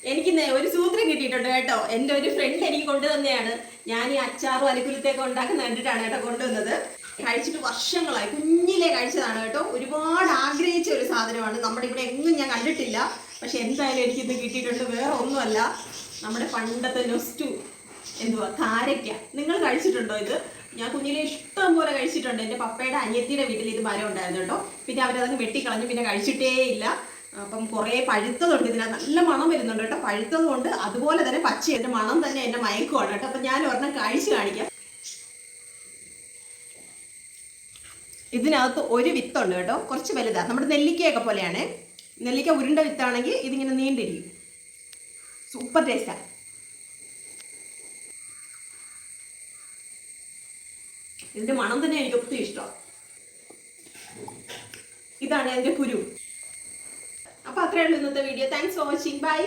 എനിക്ക് ഒരു സൂത്രം കിട്ടിയിട്ടുണ്ട് കേട്ടോ. എൻ്റെ ഒരു ഫ്രണ്ട് എനിക്ക് കൊണ്ടുതന്നെയാണ്. ഞാൻ ഈ അച്ചാറും അലക്കുലത്തേക്ക് ഉണ്ടാക്കുന്ന കണ്ടിട്ടാണ് കേട്ടോ കൊണ്ടുവന്നത്. കഴിച്ചിട്ട് വർഷങ്ങളായി, കുഞ്ഞിലെ കഴിച്ചതാണ് കേട്ടോ. ഒരുപാട് ആഗ്രഹിച്ച ഒരു സാധനമാണ്. നമ്മുടെ ഇവിടെ എങ്ങും ഞാൻ കണ്ടിട്ടില്ല. പക്ഷെ എന്തായാലും എനിക്കിത് കിട്ടിയിട്ടുണ്ട്. വേറെ ഒന്നുമല്ല, നമ്മുടെ പണ്ടത്തെ നൊസ്റ്റു എന്തുവാ, കാരയ്ക്ക. നിങ്ങൾ കഴിച്ചിട്ടുണ്ടോ ഇത്? ഞാൻ കുഞ്ഞിലെ ഇഷ്ടം പോലെ കഴിച്ചിട്ടുണ്ട്. എൻ്റെ പപ്പയുടെ അനിയത്തിയുടെ വീട്ടിൽ ഇത് മരം ഉണ്ടായിരുന്നു കേട്ടോ. പിന്നെ അവരതങ്ങ് വെട്ടിക്കളഞ്ഞു, പിന്നെ കഴിച്ചിട്ടേ ഇല്ല. അപ്പം കുറേ പഴുത്തതുണ്ട് ഇതിനകത്ത്, നല്ല മണം വരുന്നുണ്ട് കേട്ടോ. പഴുത്തത് കൊണ്ട് അതുപോലെ തന്നെ പച്ച, എൻ്റെ മണം തന്നെ എന്നെ മയക്കുവാണ് കേട്ടോ. അപ്പം ഞാൻ ഒരെണ്ണം കഴിച്ച് കാണിക്കാം. ഇതിനകത്ത് ഒരു വിത്തുണ്ട് കേട്ടോ, കുറച്ച് വലുതാണ്. നമ്മുടെ നെല്ലിക്കയൊക്കെ പോലെയാണ്. നെല്ലിക്ക ഉരുണ്ട വിത്താണെങ്കിൽ ഇതിങ്ങനെ നീണ്ടിരിക്കും. സൂപ്പർ ടേസ്റ്റാണ്. ഇതിന്റെ മണം തന്നെ എനിക്ക് ഒത്തിരി ഇഷ്ടമാണ്. ഇതാണ് അതിന്റെ കുരു. അപ്പൊ അത്രയേ ഉള്ളൂ ഇന്നത്തെ video. Thanks for watching. By.